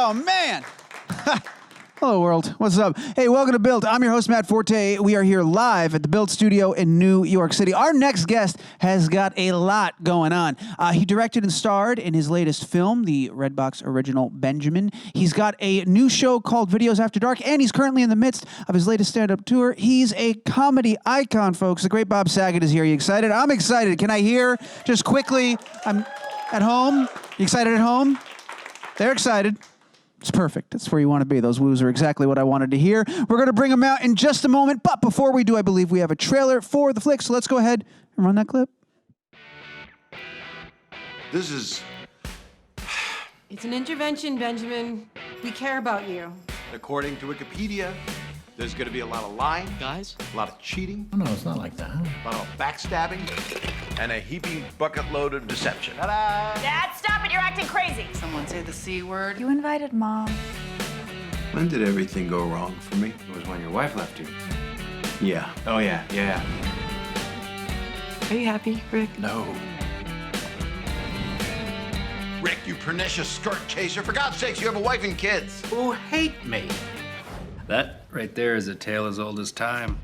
Oh, man. Hello, world. What's up? Hey, welcome to Build. I'm your host, Matt Forte. We are here live at the Build Studio in New York City. Our next guest has got a lot going on. He directed and starred in his latest film, the Redbox original Benjamin. He's got a new show called Videos After Dark, and he's currently in the midst of his latest stand-up tour. He's a comedy icon, folks. The great Bob Saget is here. Are you excited? I'm excited. Can I hear, just quickly, I'm at home. You excited at home? They're excited. It's perfect. That's where you want to be. Those woos are exactly what I wanted to hear. We're going to bring them out in just a moment. But before we do, I believe we have a trailer for the flick. So let's go ahead and run that clip. This is... It's an intervention, Benjamin. We care about you. According to Wikipedia, there's going to be a lot of lying. Guys? A lot of cheating. Oh, no, it's not like that. A lot of backstabbing. And a heaping bucket load of deception. Ta-da! Dad, stop it. You're acting crazy. Someone say the C word. You invited Mom. When did everything go wrong for me? It was when your wife left you. Yeah. Oh, yeah. Are you happy, Rick? No. Rick, you pernicious skirt chaser. For God's sakes, you have a wife and kids. Who hate me? That right there is a tale as old as time.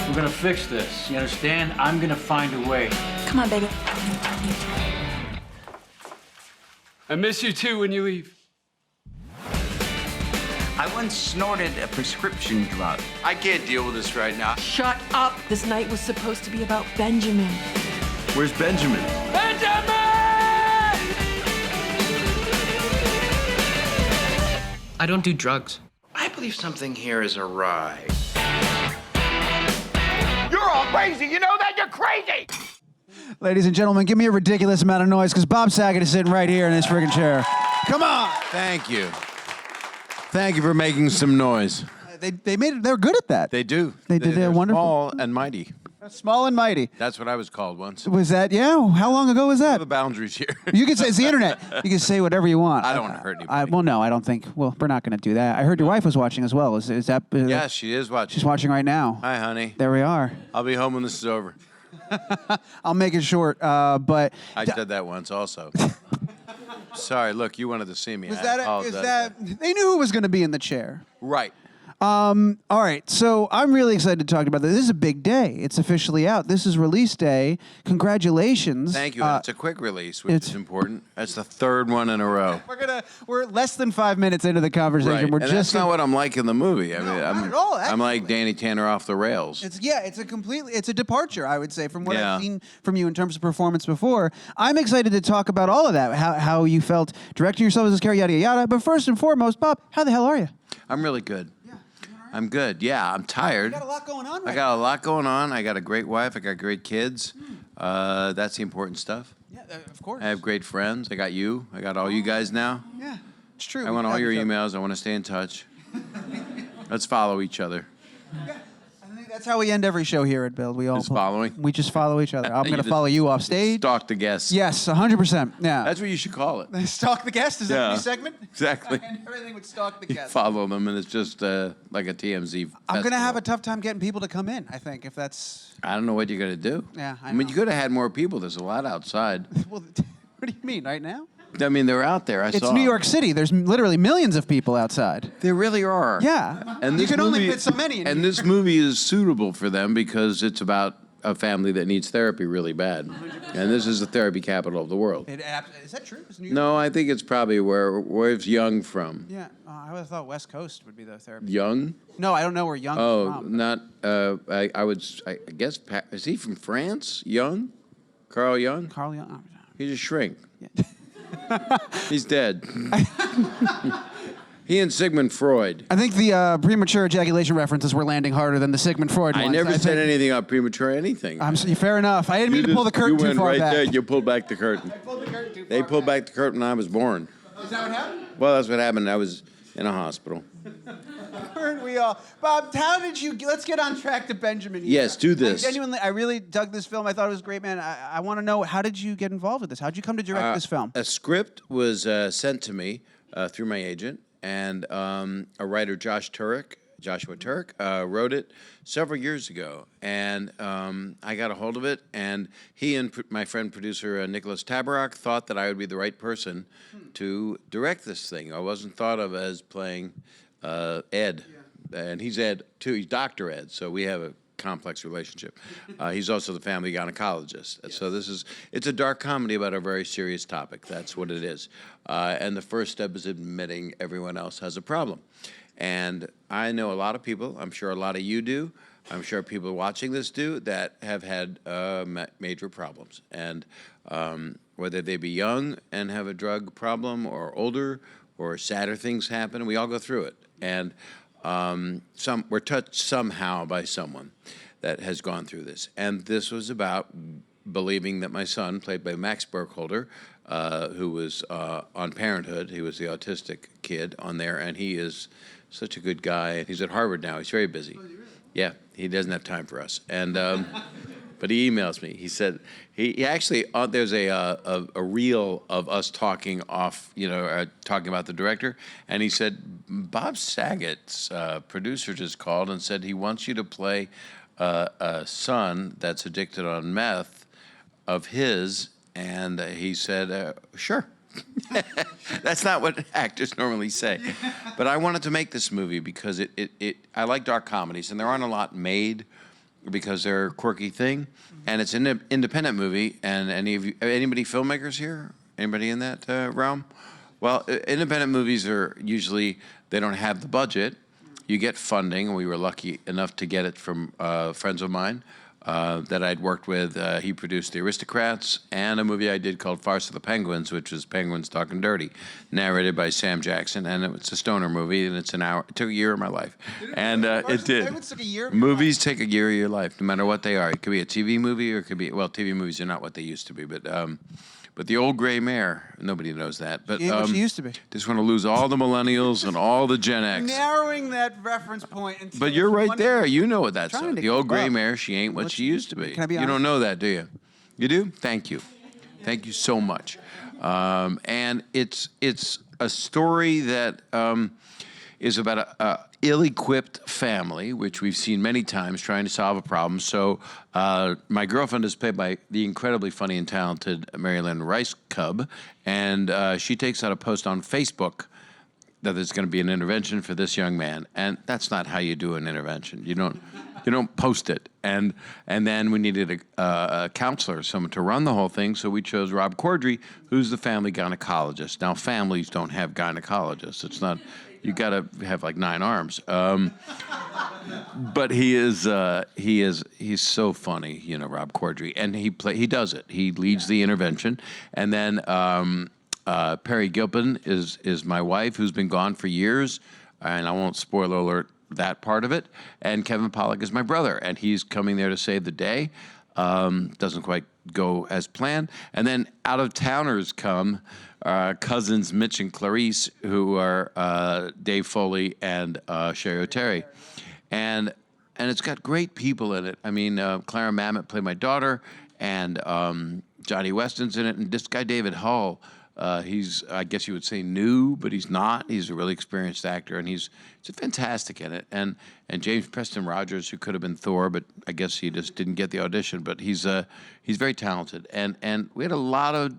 We're gonna fix this, you understand? I'm gonna find a way. Come on, baby. I miss you too when you leave. I once snorted a prescription drug. I can't deal with this right now. Shut up. This night was supposed to be about Benjamin. Where's Benjamin? I don't do drugs. I believe something here is awry. You're all crazy. You know that? You're crazy. Ladies and gentlemen, give me a ridiculous amount of noise because Bob Saget is sitting right here in this friggin' chair. Come on. Thank you. Thank you for making some noise. They made it. They're good at that. They do. They're wonderful. Small and mighty. Small and mighty. That's what I was called once. Was that? Yeah. How long ago was that? The boundaries here. You can say it's the internet. You can say whatever you want. I don't want to hurt anybody. Well, no, I don't think. Well, we're not going to do that. I heard your wife was watching as well. Is that? Yes, she is watching. She's watching right now. Hi, honey. There we are. I'll be home when this is over. I'll make it short. But I said that once also. Sorry, look, you wanted to see me. was I that? apologize. Is that? They knew who was going to be in the chair. Right. All right, so I'm really excited to talk about this. This is a big day. It's officially out. This is release day. Congratulations. Thank you. And it's a quick release, which is important. That's the third one in a row. We're less than 5 minutes into the conversation. Right. We're and just that's not what I'm like in the movie. I mean, not at all, I'm like actually. Danny Tanner off the rails. It's a departure, I would say, from what Yeah. I've seen from you in terms of performance before. I'm excited to talk about all of that, how you felt directing yourself as this character, yada, yada. But first and foremost, Bob, how the hell are you? I'm really good. I'm good. Yeah, I'm tired. You got a lot going on right I got a lot going on. I got a great wife. I got great kids. That's the important stuff. Yeah, of course. I have great friends. I got you. I got all you guys now. Yeah, it's true. I want all your emails. I want to stay in touch. Let's follow each other. Yeah, I think that's how we end every show here at Build. We all Just following? We just follow each other. I'm You going to just follow you off stage. Stalk the guests. Yes, 100%. Yeah. That's what you should call it. Stalk the guest? Is that Yeah. the new segment? Exactly. And everything would stalk the You guest. follow them, and it's just like a TMZ. I'm going to have a festival. tough time getting people to come in, I think, if that's... I don't know what you're going to do. Yeah, I I mean, know. you could have had more people. There's a lot outside. Well, what do you mean, right now? I mean, they're out there. I saw. It's New York City. There's literally millions of people outside. There really are. Yeah. And You this can only movie- fit so many in And here. this movie is suitable for them because it's about a family that needs therapy really bad. 100%. And this is the therapy capital of the world. Is that true? Is New York? No, I think it's probably where's Young from? Yeah. I would have thought West Coast would be the therapy. Young? No, I don't know where Young is Oh, from. not. I guess. Is he from France? Young? Carl Young? Carl Young. He's a shrink. Yeah. He's dead. He and Sigmund Freud. I think the premature ejaculation references were landing harder than the Sigmund Freud ones. I never said think- anything about premature anything. Fair enough. I didn't mean to pull the curtain you too went far right back. there. You pulled back the curtain. Pulled the curtain too They far pulled back. back the curtain when I was born. Is that what happened? Well, that's what happened. I was in a hospital. Weren't we all? Bob, how did you? Let's get on track to Benjamin here. Yes, do this. I really dug this film. I thought it was great, man. I want to know, how did you get involved with this? How did you come to direct this film? A script was sent to me through my agent, and a writer, Josh Turek, Joshua Turk, wrote it several years ago, and I got a hold of it, and he and my friend producer Nicholas Tabarrok thought that I would be the right person to direct this thing. I wasn't thought of as playing Ed, and he's Ed too. He's Dr. Ed, so we have a complex relationship. He's also the family gynecologist. Yes. So it's a dark comedy about a very serious topic. That's what it is. And the first step is admitting everyone else has a problem. And I know a lot of people, I'm sure a lot of you do, I'm sure people watching this do, that have had major problems. And whether they be young and have a drug problem, or older, or sadder things happen, we all go through it. And we're touched somehow by someone that has gone through this. And this was about believing that my son, played by Max Burkholder, who was on Parenthood, he was the autistic kid on there, and he is such a good guy. He's at Harvard now. He's very busy. Oh, really? Yeah, he doesn't have time for us. And but he emails me. He said he actually there's a reel of us talking off, talking about the director, and he said Bob Saget's producer just called and said he wants you to play a son that's addicted on meth of his, and he said sure. That's not what actors normally say. But I wanted to make this movie because I like dark comedies, and there aren't a lot made because they're a quirky thing. And it's an independent movie. And anybody filmmakers here? Anybody in that realm? Well, independent movies are usually, they don't have the budget. You get funding. We were lucky enough to get it from friends of mine that I'd worked with. He produced The Aristocrats and a movie I did called Farce of the Penguins, which was Penguins Talking Dirty, narrated by Sam Jackson. And it's a stoner movie, and it's an hour. It took a year of my life. And it did. Penguins took a year? Movies take a year of your life, no matter what they are. It could be a TV movie, or it could be, well, TV movies are not what they used to be, but the old gray mare, nobody knows that. But She ain't what she used to be. just want to lose all the millennials and all the Gen X. Narrowing that reference point. But you're right there. You know what that's. Trying to The old gray keep up. mare, she ain't what she used to be. Can I be You honest? don't know that, do you? You do? Thank you. Thank you so much. And it's a story that is about a ill-equipped family, which we've seen many times trying to solve a problem. So my girlfriend is played by the incredibly funny and talented Marilyn Rice Cub, and she takes out a post on Facebook that there's going to be an intervention for this young man, and that's not how you do an intervention. You don't post it. And then we needed a counselor, someone to run the whole thing, so we chose Rob Corddry, who's the family gynecologist. Now, families don't have gynecologists. It's not. You got to have like 9 arms. But he's so funny, Rob Corddry, and he does it. He leads the intervention, and then Perry Gilpin is my wife, who's been gone for years, and I won't spoiler alert that part of it. And Kevin Pollak is my brother, and he's coming there to save the day. Doesn't quite go as planned. And then out-of-towners come, cousins Mitch and Clarice, who are Dave Foley and Sherry O'Terry. And it's got great people in it. I mean, Clara Mamet played my daughter, and Johnny Weston's in it, and this guy David Hull, he's, I guess you would say, new, but he's not. He's a really experienced actor, and he's fantastic in it. And James Preston Rogers, who could have been Thor, but I guess he just didn't get the audition. But he's very talented. And we had a lot of,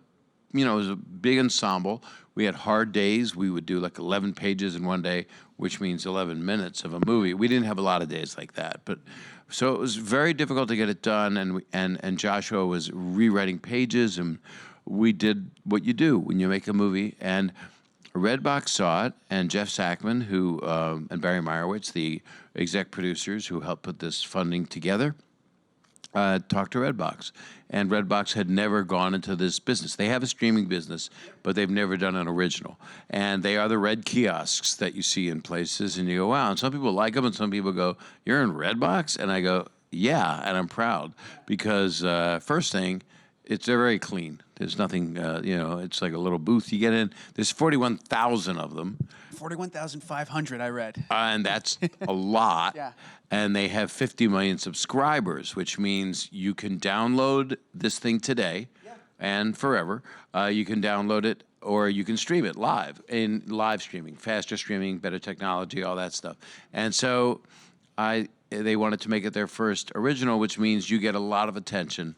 it was a big ensemble. We had hard days. We would do like 11 pages in one day, which means 11 minutes of a movie. We didn't have a lot of days like that, but so it was very difficult to get it done. And Joshua was rewriting pages, and we did what you do when you make a movie. And Redbox saw it, and Jeff Sackman, and Barry Meyerowitz, the exec producers who helped put this funding together, talked to Redbox. And Redbox had never gone into this business. They have a streaming business, but they've never done an original. And they are the red kiosks that you see in places, and you go, wow. And some people like them, and some people go, you're in Redbox? And I go, yeah, and I'm proud. Because first thing, they're very clean. There's nothing, it's like a little booth you get in. There's 41,000 of them. 41,500, I read. And that's a lot. Yeah. And they have 50 million subscribers, which means you can download this thing today and forever. You can download it or you can stream it live in live streaming, faster streaming, better technology, all that stuff. And so they wanted to make it their first original, which means you get a lot of attention,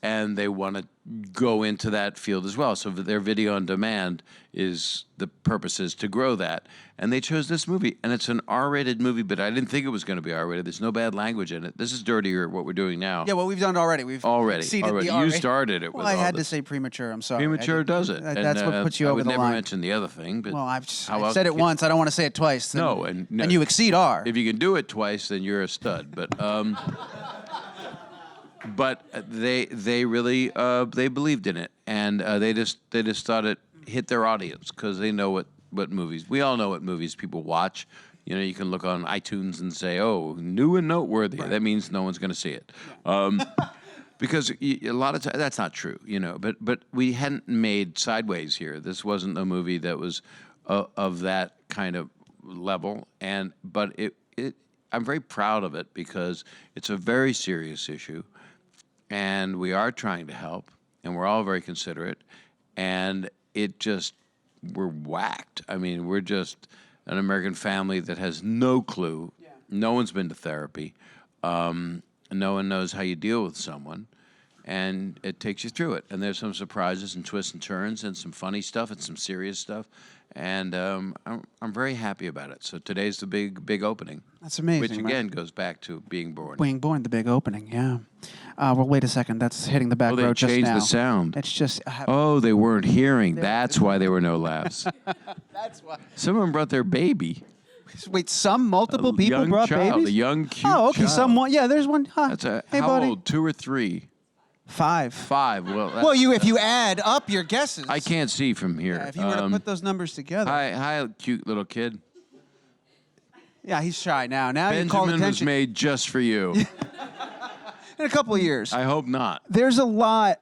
and they want to go into that field as well. So their video on demand is the purpose is to grow that. And they chose this movie, and it's an R-rated movie, but I didn't think it was going to be R-rated. There's no bad language in it. This is dirtier, what we're doing now. Yeah, what we've done already. We've exceeded the You R-rated. started it with Well, I all had to this. say premature. I'm sorry. Premature does it. That's what puts you I over would the never line. mention the other thing, but Well, I've how else said it can- once. I don't want to say it twice. No, and and you exceed R. If you can do it twice, then you're a stud. But they really they believed in it, and they just thought it hit their audience because they know what movies. We all know what movies people watch. You know, you can look on iTunes and say, "Oh, new and noteworthy." Right. That means no one's going to see it. Because a lot of times that's not true, you know. But we hadn't made Sideways here. This wasn't a movie that was of that kind of level, but I'm very proud of it because it's a very serious issue, and we are trying to help, and we're all very considerate, and we're whacked. I mean, we're just an American family that has no clue. Yeah. No one's been to therapy. No one knows how you deal with someone, and it takes you through it. And there's some surprises and twists and turns and some funny stuff and some serious stuff. And I'm very happy about it. So today's the big opening. That's amazing. Which, again, goes back to being born. Being born, the big opening, yeah. Well, wait a second. That's hitting the back row just now. They changed the sound. It's just... Oh, they weren't hearing. That's why there were no laughs. That's why. Someone brought their baby. Wait, multiple people young brought child, babies? A young, cute Oh, okay. child. Someone. Yeah, there's one. Huh. That's hey, how buddy. old? 2 or 3? 5. 5. Well, if you add up your guesses. I can't see from here. Yeah, if you were to put those numbers together. Hi, cute little kid. Yeah, he's shy now. Now you call Benjamin was attention. made just for you. In a couple of years. I hope not. There's a lot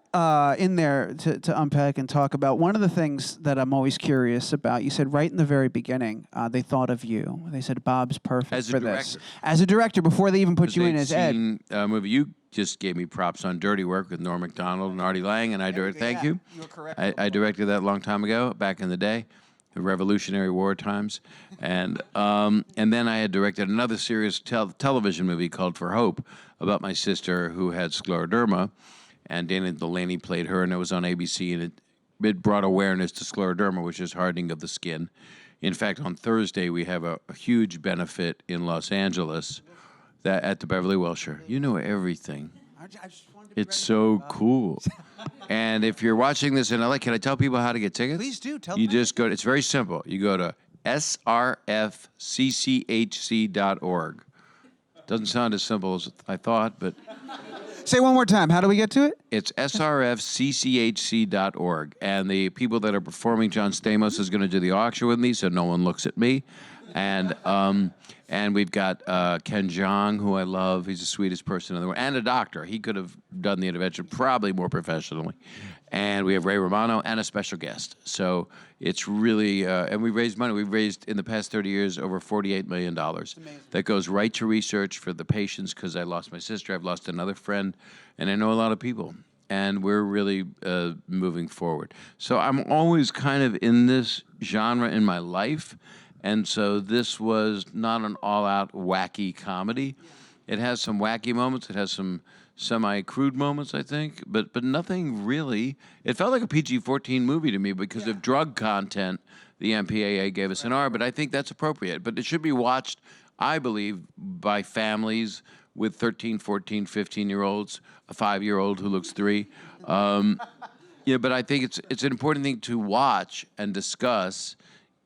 in there to unpack and talk about. One of the things that I'm always curious about, you said right in the very beginning, they thought of you. They said, Bob's perfect As a for director. this. As a director, before they even put you in as Ed. A movie. You just gave me props on Dirty Work with Norm Macdonald and Artie Lang, and I directed. Thank you. You were correct. I directed that a long time ago, back in the day, the Revolutionary War times, and then I had directed another serious television movie called For Hope about my sister who had scleroderma, and Dana Delaney played her, and it was on ABC, and it brought awareness to scleroderma, which is hardening of the skin. In fact, on Thursday we have a huge benefit in Los Angeles at the Beverly Wilshire. You know everything. I just wanted to be It's ready so for it, Bob. cool. And if you're watching this in LA, can I tell people how to get tickets? Please do. Tell You them. just go. It's very simple. You go to srfccHC.org. Doesn't sound as simple as I thought, but Say one more time. How do we get to it? it's srfccHC.org. And the people that are performing, John Stamos is going to do the auction with me, so no one looks at me. And we've got Ken Jeong, who I love. He's the sweetest person in the world. And a doctor. He could have done the intervention probably more professionally. And we have Ray Romano and a special guest. So it's really, and we raised money. We've raised, in the past 30 years, over $48 million. That goes right to research for the patients, because I lost my sister, I've lost another friend, and I know a lot of people. And we're really moving forward. So I'm always kind of in this genre in my life. And so this was not an all-out wacky comedy. It has some wacky moments. It has some semi-crude moments, I think, but nothing really. It felt like a PG-14 movie to me because of drug content. The MPAA gave us an R, but I think that's appropriate. But it should be watched, I believe, by families with 13, 14, 15-year-olds, a 5-year-old who looks 3. Yeah, but I think it's an important thing to watch and discuss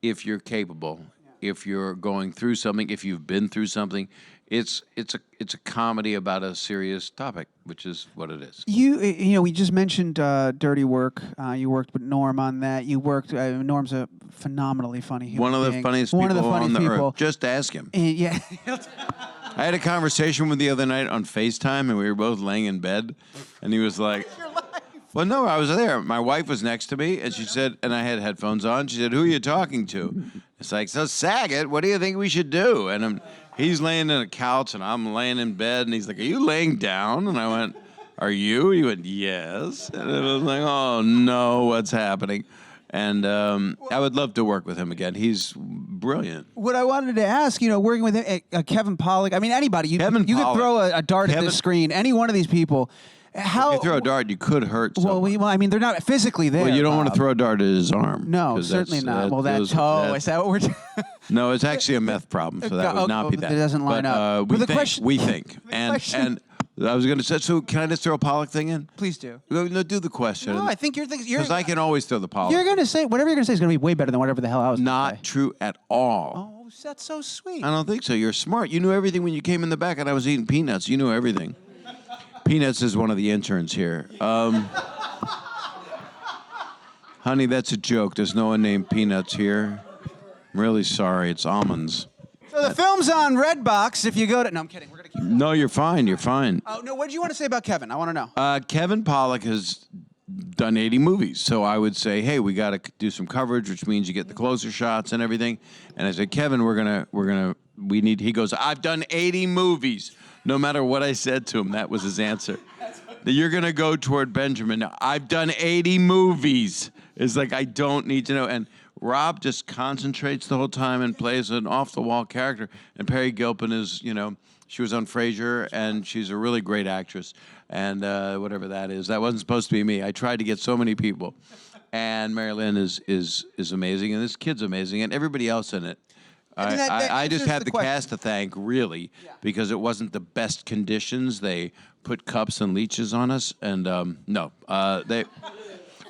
if you're capable, if you're going through something, if you've been through something. It's a comedy about a serious topic, which is what it is. You know, we just mentioned Dirty Work. You worked with Norm on that. You worked. Norm's a phenomenally funny human One of the being. funniest One people of the funny on the people. earth. Just ask him. And, yeah. I had a conversation with him the other night on FaceTime, and we were both laying in bed, and he was like, well, no, I was there. My wife was next to me, and she said, and I had headphones on. She said, who are you talking to? It's like, so Saget, what do you think we should do? And he's laying in a couch, and I'm laying in bed, and he's like, are you laying down? And I went, are you? He went, yes. And it was like, oh, no, what's happening? And I would love to work with him again. He's brilliant. What I wanted to ask, working with Kevin Pollak, I mean, anybody, you could Pollak. throw a dart at the screen, any one of these people. How, if you throw a dart, you could hurt well, someone. I mean, they're not physically there. Well, you don't want to Bob. throw a dart at his arm. No, 'cause certainly not. Well, that those- toe, is that what we're doing? No, it's actually a meth problem, so that would not be that. It doesn't line but, up. We But the think. question- We think. And I was going to say, so can I just throw a Pollock thing in? Please do. No, do the question. No, I think you're Because I can always throw the Pollock. You're going to say, whatever you're going to say is going to be way better than whatever the hell I was gonna Not say. true at all. Oh, that's so sweet. I don't think so. You're smart. You knew everything when you came in the back and I was eating peanuts. You knew everything. Peanuts is one of the interns here. Honey, that's a joke. There's no one named Peanuts here. I'm really sorry. It's almonds. So the film's on Redbox. If you go to... No, I'm kidding. We're going to keep... No, you're fine. You're fine. Oh, no, what did you want to say about Kevin? I want to know. Kevin Pollak has done 80 movies. So I would say, hey, we got to do some coverage, which means you get the closer shots and everything. And I said, Kevin, he goes, I've done 80 movies. No matter what I said to him, that was his answer. You're going to go toward Benjamin. Now, I've done 80 movies. It's like, I don't need to know. And Rob just concentrates the whole time and plays an off-the-wall character. And Perry Gilpin is, she was on Frasier, and she's a really great actress. And whatever that is. That wasn't supposed to be me. I tried to get so many people. And Mary Lynn is amazing, and this kid's amazing, and everybody else in it. I just have the cast to thank, really, because it wasn't the best conditions. They put cups and leeches on us, and they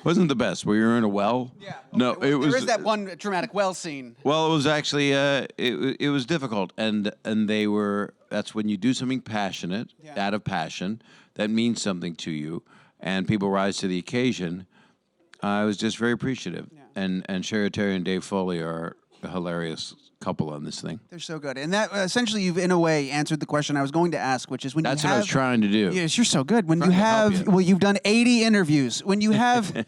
wasn't the best. We were in a well. Yeah. No, it was. There is that one dramatic well scene. Well, it was actually it was difficult, and they were. That's when you do something passionate, out of passion, that means something to you, and people rise to the occasion. I was just very appreciative, and Sherry Terry and Dave Foley are a hilarious couple on this thing. They're so good. And that essentially you've in a way answered the question I was going to ask, which is when That's you have... what I was trying to do. Yes, you're so good. When you Trying to help have... you. Well, you've done 80 interviews. When you have...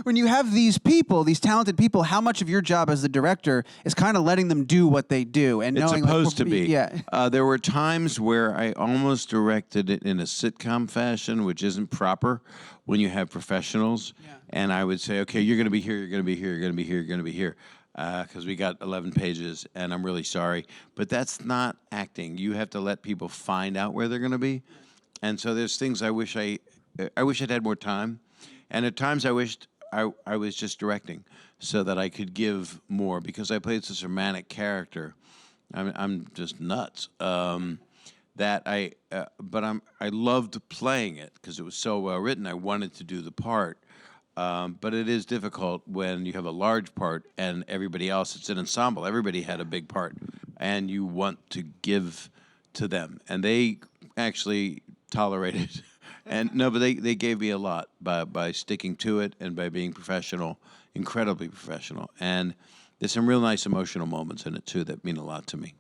when you have these people, these talented people, how much of your job as the director is kind of letting them do what they do? And It's knowing, supposed to be. Yeah. There were times where I almost directed it in a sitcom fashion, which isn't proper when you have professionals. Yeah. And I would say, okay, you're going to be here, you're going to be here, you're going to be here, you're going to be here. Because we got 11 pages, and I'm really sorry. But that's not acting. You have to let people find out where they're going to be. And so there's things I wish I'd had more time. And at times I wished I was just directing so that I could give more, because I played such a manic character. I'm just nuts. But I loved playing it because it was so well written. I wanted to do the part. But it is difficult when you have a large part and everybody else, it's an ensemble. Everybody had a big part, and you want to give to them. And they actually tolerated. But they gave me a lot by sticking to it and by being professional, incredibly professional. And there's some real nice emotional moments in it, too, that mean a lot to me.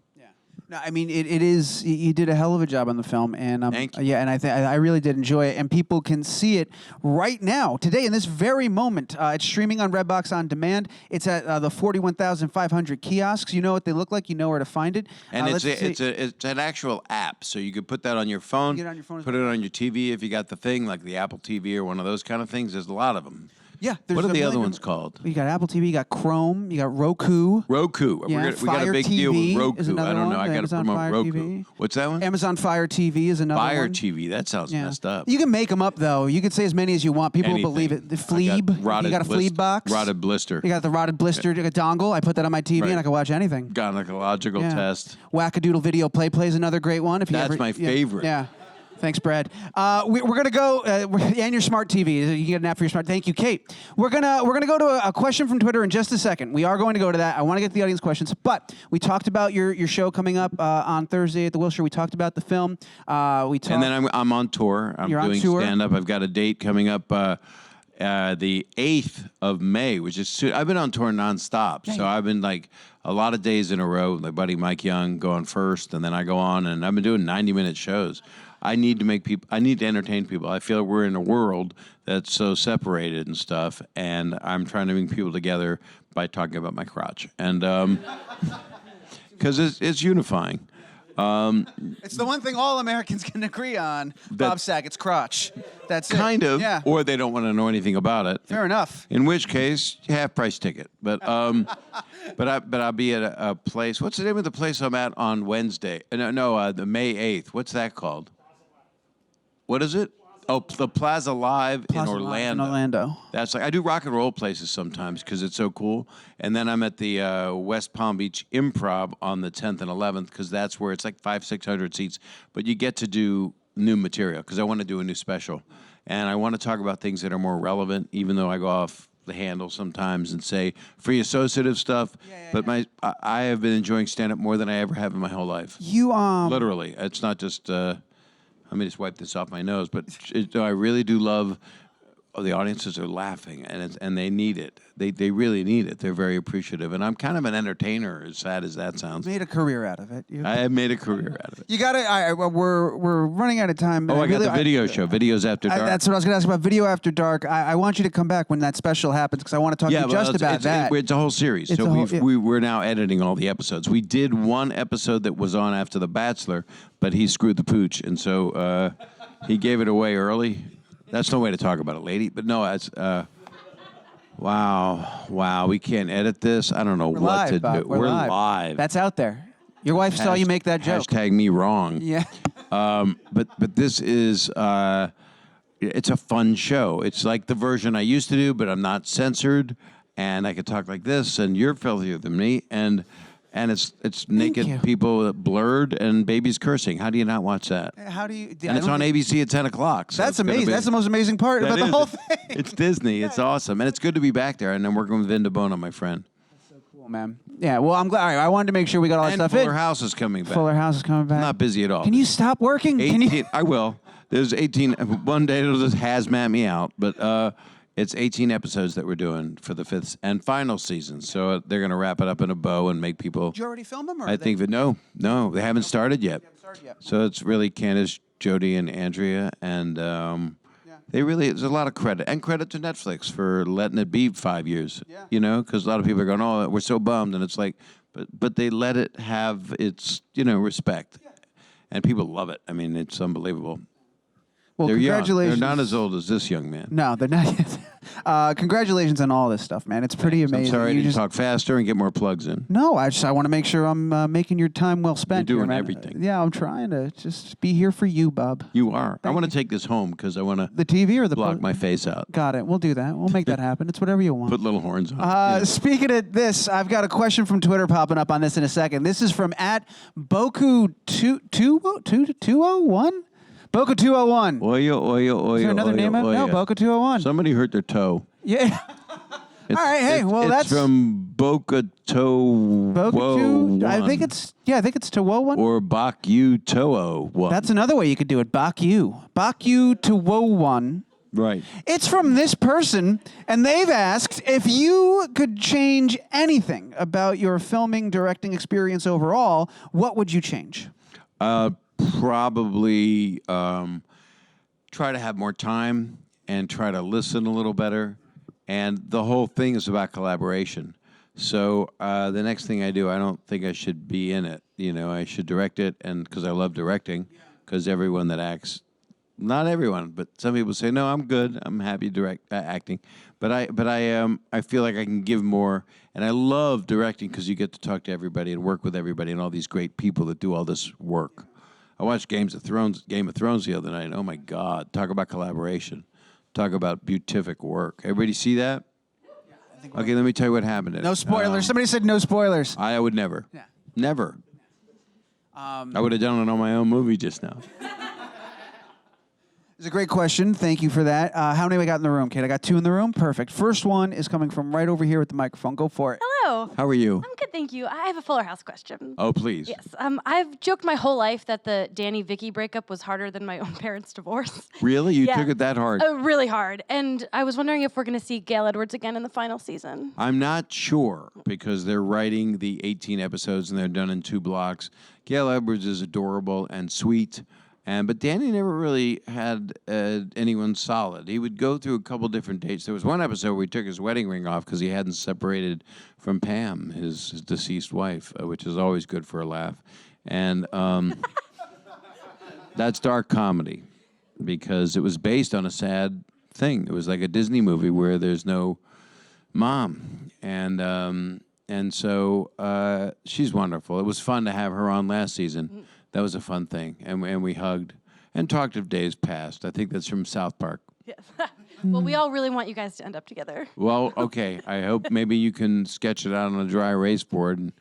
No, I mean it is. You did a hell of a job on the film, and Thank you. yeah, and I really did enjoy it, and people can see it right now, today, in this very moment. It's streaming on Redbox on demand. It's at the 41,500 kiosks. You know what they look like. You know where to find it. And it's an actual app, so you could put that on your phone. Get it on your phone as Put it on your TV if you got the thing, like the Apple TV or one of those kind of things. There's a lot of them. Yeah. What are a the other million- ones called? You got Apple TV, you got Chrome, you got Roku. Roku. Yeah, we got a Fire big deal TV with Roku. is another I don't know. one. I got to Amazon promote Fire Roku. TV. What's that one? Amazon Fire TV is another Fire one. TV. That sounds messed up. You can make them up, though. You could say as many as you want. People will Anything. believe it. The I got Fleeb. rotted You got a Fleeb box. Rotted blister. You got the rotted blister a dongle. I put that on my TV, Right. and I can watch anything. Gynecological test. Wackadoodle Video Play is another great one. If you That's ever, my favorite. Yeah. Thanks, Brad. We're gonna go and your smart TV. You can get an app for your smart. Thank you, Kate. We're gonna go to a question from Twitter in just a second. We are going to go to that. I want to get to the audience questions, but we talked about your show coming up on Thursday at the Wilshire. We talked about the film. And then I'm on tour. I'm You're on doing tour? stand-up. I've got a date coming up the 8th of May, which is soon. I've been on tour nonstop. So I've been like a lot of days in a row. My buddy Mike Young going first, and then I go on, and I've been doing 90-minute shows. I need to entertain people. I feel we're in a world that's so separated and stuff, and I'm trying to bring people together by talking about my crotch. And because it's unifying. It's the one thing all Americans can agree on. Bob Saget's crotch. That's it. Kind of. Yeah. Or they don't want to know anything about it. Fair enough. In which case, half price ticket. But I'll be at a place. What's the name of the place I'm at on Wednesday? The May 8th. What's that called? What is it? Oh, the Plaza Live in Plaza Live Orlando. in Orlando. That's like I do rock and roll places sometimes because it's so cool. And then I'm at the West Palm Beach Improv on the 10th and 11th because that's where it's like 500-600 seats. But you get to do new material because I want to do a new special, and I want to talk about things that are more relevant. Even though I go off the handle sometimes and say free associative stuff, but I have been enjoying stand-up more than I ever have in my whole life. You Literally, it's not just. Let me just wipe this off my nose. But I really do love. The audiences are laughing, and they need it. They really need it. They're very appreciative, and I'm kind of an entertainer. As sad as that sounds, made a career out of it. I have made a career out of it. You got it. We're running out of time. Oh, I got the video show, Videos After Dark. That's what I was going to ask about. Video After Dark. I want you to come back when that special happens because I want to talk to you just about that. It's a whole series. It's So we're now editing all the episodes. We did one episode that was on after The Bachelor, but he screwed the pooch, and so he gave it away early. That's no way to talk about it, lady. But no, it's wow. We can't edit this. I don't know what live, to Bob. do. We're live. That's out there. Your wife saw you make that joke. Hashtag me wrong. Yeah. But this is it's a fun show. It's like the version I used to do, but I'm not censored, and I can talk like this, and you're filthier than me, and it's naked you. people blurred and babies cursing. How do you not watch that? How do you? And it's on ABC at 10 o'clock. So That's it's gonna amazing. be- That's the most amazing part about the whole thing. It's Disney. It's awesome. And it's good to be back there. And I'm working with Vin DeBona, my friend. Cool, man. Yeah. Well, I'm glad. All right, I wanted to make sure we got all that And stuff Fuller in. House is coming back. Fuller House is coming back. I'm not busy at all. Can you stop working? 18, I will. There's 18. One day it'll just hazmat me out. But it's 18 episodes that we're doing for the 5th and final season. So they're going to wrap it up in a bow and make people. Did you already film them? Or I think that no, they haven't started yet. So it's really Candace, Jody, and Andrea, and there's a lot of credit and credit to Netflix for letting it be 5 years. Yeah. You know, because a lot of people are going, "Oh, we're so bummed," and it's like, but they let it have its respect, and people love it. I mean, it's unbelievable. Well, They're young. congratulations. They're not as old as this young man. No, they're not yet. Congratulations on all this stuff, man. It's pretty I'm amazing. sorry You to talk faster and get more plugs in. No, I want to make sure I'm making your time well spent. You're doing here, man. everything. Yeah, I'm trying to just be here for you, Bob. You are. I want to take this home because I want to The TV or the block my face out. Got it. We'll do that. We'll make that happen. It's whatever you want. Put little horns on. Speaking of this, I've got a question from Twitter popping up on this in a second. This is from @Boku201. Boku201. Is there another name? No, Boku201. Somebody hurt their toe. Yeah. All right. Hey, well, that's from Boca To. Boku2. I think it's Tuwo1. Or Baku Toho. That's another way you could do it. Baku Tuwo1. Right. It's from this person, and they've asked if you could change anything about your filming, directing experience overall, what would you change? Probably try to have more time and try to listen a little better. And the whole thing is about collaboration. So the next thing I do, I don't think I should be in it. I should direct it, and because I love directing, because everyone that acts, not everyone, but some people say, no, I'm good. I'm happy acting. But I feel like I can give more. And I love directing because you get to talk to everybody and work with everybody and all these great people that do all this work. I watched Game of Thrones the other night. Oh, my God. Talk about collaboration. Talk about beatific work. Everybody see that? Okay, let me tell you what happened. No spoilers. Somebody said no spoilers. I would never. Yeah. Never. I would have done it on my own movie just now. It's a great question. Thank you for that. How many we got in the room, Kate? I got 2 in the room. Perfect. First one is coming from right over here with the microphone. Go for it. Hello. How are you? I'm good, thank you. I have a Fuller House question. Oh, please. Yes. I've joked my whole life that the Danny-Vicky breakup was harder than my own parents' divorce. Really? You Yeah. took it that hard? Really hard. And I was wondering if we're going to see Gail Edwards again in the final season. I'm not sure because they're writing the 18 episodes and they're done in 2 blocks. Gail Edwards is adorable and sweet. But Danny never really had anyone solid. He would go through a couple different dates. There was one episode where he took his wedding ring off because he hadn't separated from Pam, his deceased wife, which is always good for a laugh. And that's dark comedy because it was based on a sad thing. It was like a Disney movie where there's no mom. And so she's wonderful. It was fun to have her on last season. That was a fun thing. And we hugged and talked of days past. I think that's from South Park. Yes. Well, we all really want you guys to end up together. Well, okay. I hope maybe you can sketch it out on a dry erase board and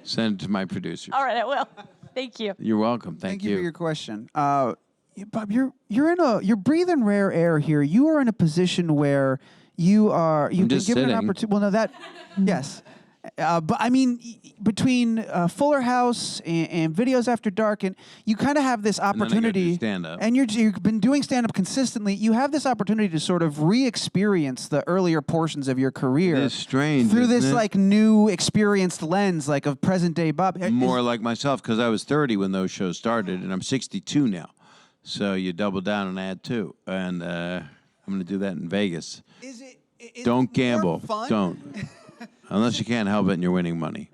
send it to my producers. All right, I will. Thank you. You're welcome. Thank you for your question. Bob, you're breathing rare air here. You are in a position where you've been just given an sitting. opportunity. Well, no, that yes. But I mean, between Fuller House and Videos After Dark, and you kind of have this opportunity. stand-up. And you've been doing stand-up consistently. You have this opportunity to sort of re-experience the earlier portions of your career. It is strange, through isn't this it? like new experienced lens, like of present-day Bob. More like myself because I was 30 when those shows started, and I'm 62 now. So you double down and add 2. And I'm going to do that in Vegas. Is Don't it more gamble. fun? Don't. Unless you can't help it and you're winning money.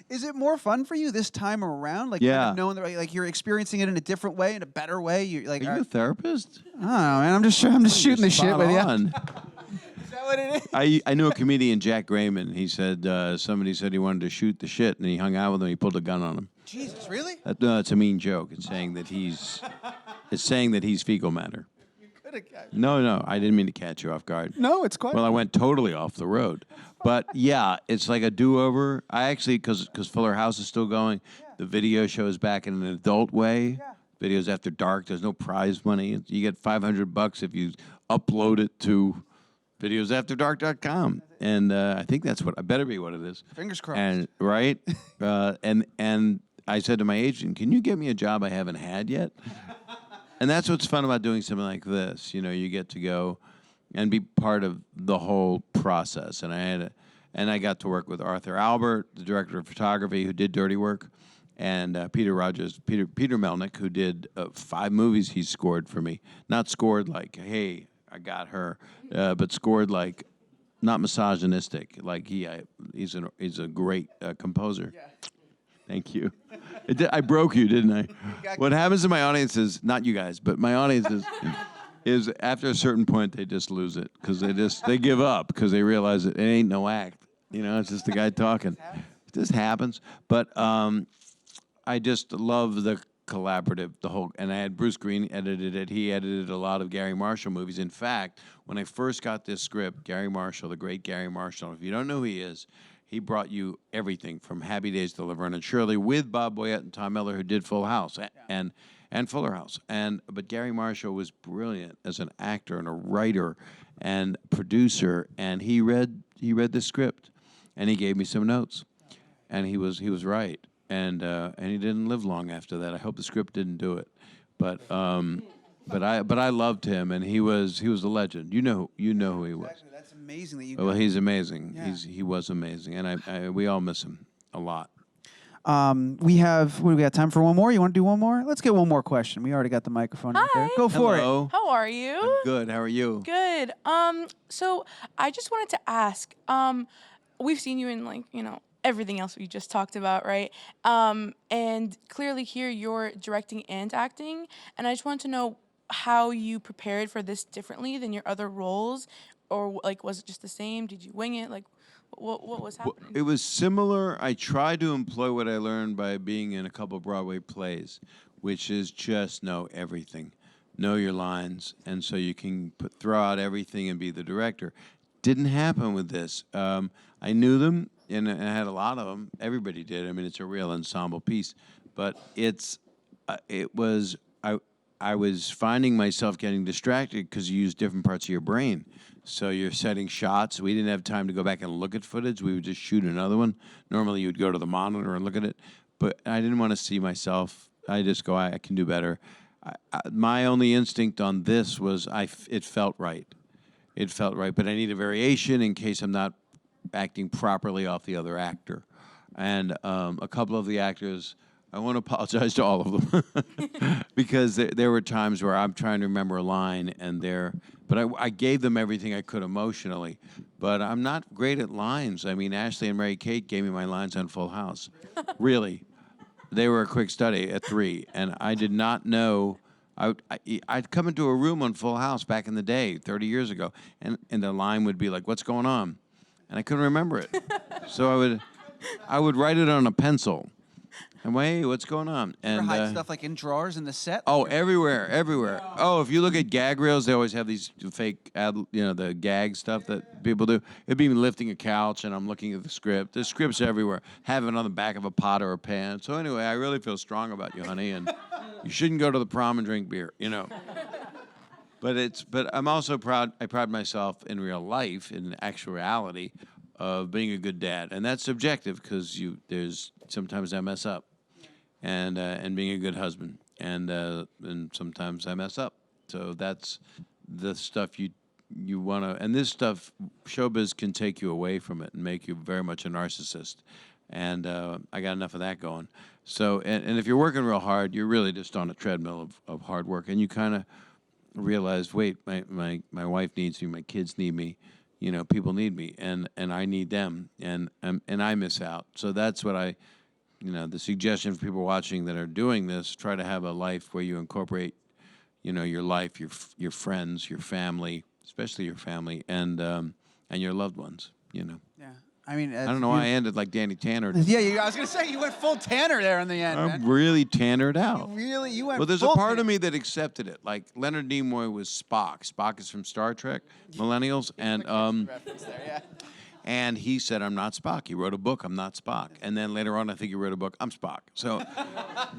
Is it more fun for you this time around? Like, Yeah. kind of knowing that, like you're experiencing it in a different way, in a better way. You like, Are you a therapist? I don't know, man. I'm just shooting the shit Spot with you. on. Is that what it is? I knew a comedian, Jack Grayman. He said somebody said he wanted to shoot the shit, and he hung out with him. He pulled a gun on him. Jesus, really? No, it's a mean joke. It's saying that he's fecal matter. No, I didn't mean to catch you off guard. No, it's quite. Well, I went totally off the road. But yeah, it's like a do-over. I actually, because Fuller House is still going, the video show is back in an adult way. Videos After Dark, there's no prize money. You get $500 if you upload it to videosafterdark.com. And I think that's what, I better be what it is. Fingers crossed. And, right? And I said to my agent, can you get me a job I haven't had yet? And that's what's fun about doing something like this. You know, you get to go and be part of the whole process. And I got to work with Arthur Albert, the director of photography, who did Dirty Work, and Peter Melnick, who did 5 movies he scored for me. Not scored like, hey, I got her, but scored like, not misogynistic. Like he's a great composer. Yeah. Thank you. I broke you, didn't I? What happens to my audience is, not you guys, but my audience is after a certain point, they just lose it because they give up because they realize it ain't no act. You know, it's just the guy talking. It just happens. But I just love the collaborative, and I had Bruce Green edited it. He edited a lot of Gary Marshall movies. In fact, when I first got this script, Gary Marshall, the great Gary Marshall, if you don't know who he is, he brought you everything from Happy Days to Laverne and Shirley with Bob Boyette and Tom Miller, who did Full House and Fuller House. But Gary Marshall was brilliant as an actor and a writer and producer, and he read the script, and he gave me some notes, and he was right, and he didn't live long after that. I hope the script didn't do it, but I loved him, and he was a legend. You know who he was. That's amazing that you. Well, he's amazing. Yeah. He was amazing, and we all miss him a lot. We got time for one more? You want to do one more? Let's get one more question. We already got the microphone out there. Go for it. Hello. How are you? I'm good. How are you? Good. So I just wanted to ask, we've seen you in everything else we just talked about, right? And clearly here you're directing and acting, and I just wanted to know how you prepared for this differently than your other roles, or was it just the same? Did you wing it? What was happening? It was similar. I tried to employ what I learned by being in a couple of Broadway plays, which is just know everything, know your lines, and so you can throw out everything and be the director. Didn't happen with this. I knew them, and I had a lot of them. Everybody did. I mean, it's a real ensemble piece, but I was finding myself getting distracted because you use different parts of your brain. So you're setting shots. We didn't have time to go back and look at footage. We would just shoot another one. Normally, you'd go to the monitor and look at it. But I didn't want to see myself. I just go, I can do better. My only instinct on this was it felt right. It felt right. But I need a variation in case I'm not acting properly off the other actor. And a couple of the actors, I want to apologize to all of them because there were times where I'm trying to remember a line but I gave them everything I could emotionally, but I'm not great at lines. I mean, Ashley and Mary Kate gave me my lines on Full House. Really. they were a quick study at 3, and I did not know. I'd come into a room on Full House back in the day, 30 years ago, and the line would be like, "What's going on?" And I couldn't remember it. So I would write it on a pencil. And hey, what's going on? And hide stuff like in drawers in the set. Oh, everywhere. Oh, if you look at gag reels, they always have these fake, the gag stuff that people do. It'd be lifting a couch, and I'm looking at the script. There's scripts everywhere. Have it on the back of a pot or a pan. So anyway, I really feel strong about you, honey, and you shouldn't go to the prom and drink beer, But I'm also proud. I pride myself in real life, in actuality, of being a good dad, and that's subjective because there's sometimes I mess up. And being a good husband, and sometimes I mess up. So that's the stuff you want to. And this stuff, showbiz can take you away from it and make you very much a narcissist. And I got enough of that going. So and if you're working real hard, you're really just on a treadmill of hard work, and you kind of realize, wait, my wife needs me, my kids need me, people need me, and I need them, and I miss out. So that's what the suggestion for people watching that are doing this, try to have a life where you incorporate, your life, your friends, your family, especially your family, and your loved ones, Yeah. I mean, I don't know why I ended like Danny Tanner. Yeah, I was going to say, you went full Tanner there in the end, I'm really Tannered out. You went Well, there's full a part Tanner. of me that accepted it. Like Leonard Nimoy was Spock. Spock is from Star Trek, Millennials, and Reference there, yeah. and he said, "I'm not Spock." He wrote a book, "I'm not Spock," and then later on, I think he wrote a book, "I'm Spock." So,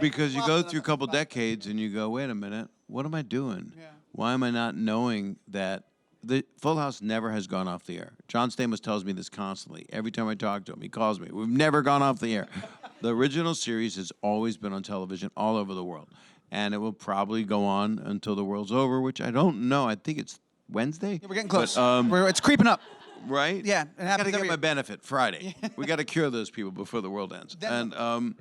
because you go through a couple decades and you go, "Wait a minute, what am I doing? Yeah. Why am I not knowing that?" The Full House never has gone off the air. John Stamos tells me this constantly. Every time I talk to him, he calls me. We've never gone off the air. The original series has always been on television all over the world. And it will probably go on until the world's over, which I don't know. I think it's Wednesday. Yeah, we're getting close. But, It's creeping up. right? Yeah, it I got happens to get every my year. benefit Friday. We got to cure those people before the world ends. Definitely.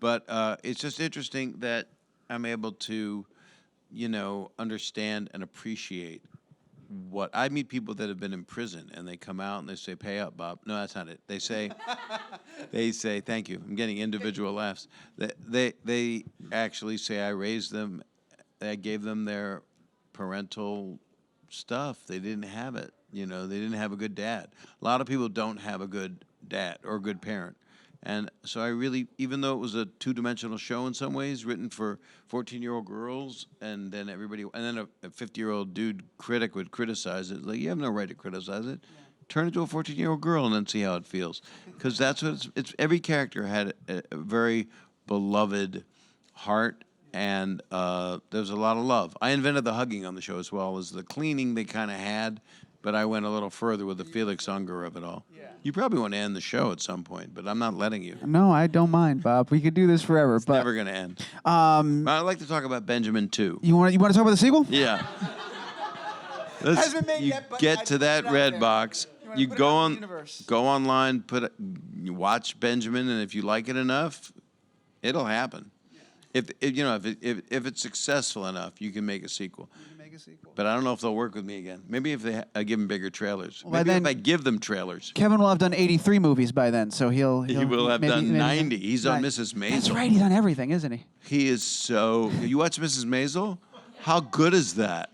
But it's just interesting that I'm able to, understand and appreciate what I meet people that have been in prison, and they come out and they say, "Pay up, Bob." No, that's not it. They say, "Thank you." I'm getting individual laughs. They actually say, "I raised them. I gave them their parental stuff. They didn't have it. They didn't have a good dad. A lot of people don't have a good dad or a good parent." And so I really, even though it was a two-dimensional show in some ways, written for 14-year-old girls, and then a 50-year-old dude critic would criticize it. Like, you have no right to criticize it. Yeah. Turn it to a 14-year-old girl and then see how it feels. Because that's what it's. Every character had a very beloved heart, and there's a lot of love. I invented the hugging on the show as well as the cleaning they kind of had, but I went a little further with the Felix Unger of it all. Yeah. You probably want to end the show at some point, but I'm not letting you. No, I don't mind, Bob. We could do this forever. It's but never going to end. I'd like to talk about Benjamin too. You want to talk about the sequel? Yeah. Hasn't been made you yet, but get I to put that it out there. Redbox. You put it go out in on, the universe. go online, you watch Benjamin, and if you like it enough, it'll happen. If it's successful enough, you can make a sequel. Make a sequel. But I don't know if they'll work with me again. Maybe if I give them bigger trailers. Well, Maybe then- if I give them trailers. Kevin will have done 83 movies by then, so He will have done 90. He's on Mrs. Maisel. That's right. He's on everything, isn't he? He is so. You watch Mrs. Maisel? How good is that?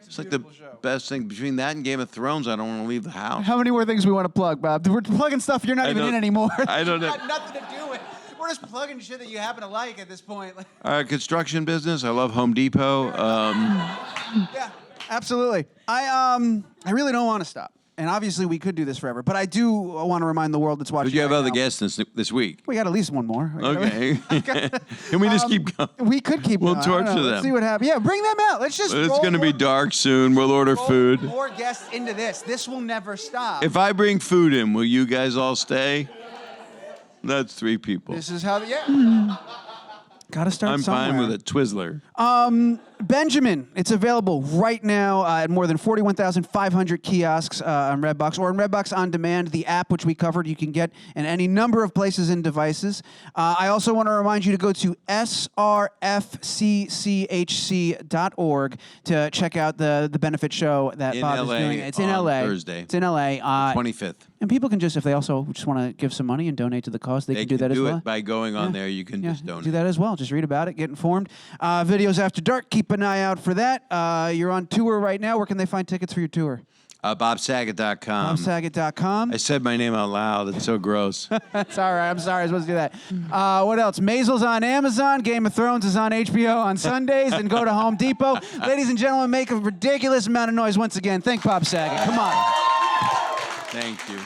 It's like the best thing. Between that and Game of Thrones, I don't want to leave the house. How many more things we want to plug, Bob? We're plugging stuff you're not I even don't- in anymore. I don't know. Got nothing to do with. We're just plugging shit that you happen to like at this point. Construction business. I love Home Depot. Yeah, absolutely. I really don't want to stop. And obviously, we could do this forever. But I do want to remind the world that's watching. Did you have right other now- guests this week? We got at least one more. Okay. Can we just keep going? We could keep We'll going. I don't torture know. them. Let's see what happens. Yeah, bring them out. Let's just It's roll going to be more- dark soon. We'll order roll food. More guests into this. This will never stop. If I bring food in, will you guys all stay? That's 3 people. This is how. Yeah. Got to start I'm somewhere. fine with a Twizzler. Benjamin, it's available right now at more than 41,500 kiosks on Redbox or on Redbox On Demand, the app which we covered. You can get in any number of places and devices. I also want to remind you to go to srfccchc.org to check out the benefit show that In Bob LA is doing. It's in on LA. Thursday. It's in LA. 25th. And people can just, if they also just want to give some money and donate to the cause, they can do that as well. It by going on there. You can just donate. Do that as well. Just read about it, get informed. Videos After Dark, keep an eye out for that. You're on tour right now. Where can they find tickets for your tour? BobSaget.com. BobSaget.com. I said my name out loud. It's so gross. That's all right. I'm sorry. I was supposed to do that. What else? Maisel's on Amazon. Game of Thrones is on HBO on Sundays. And go to Home Depot. Ladies and gentlemen, make a ridiculous amount of noise once again. Thank Bob Saget. Come on. Thank you.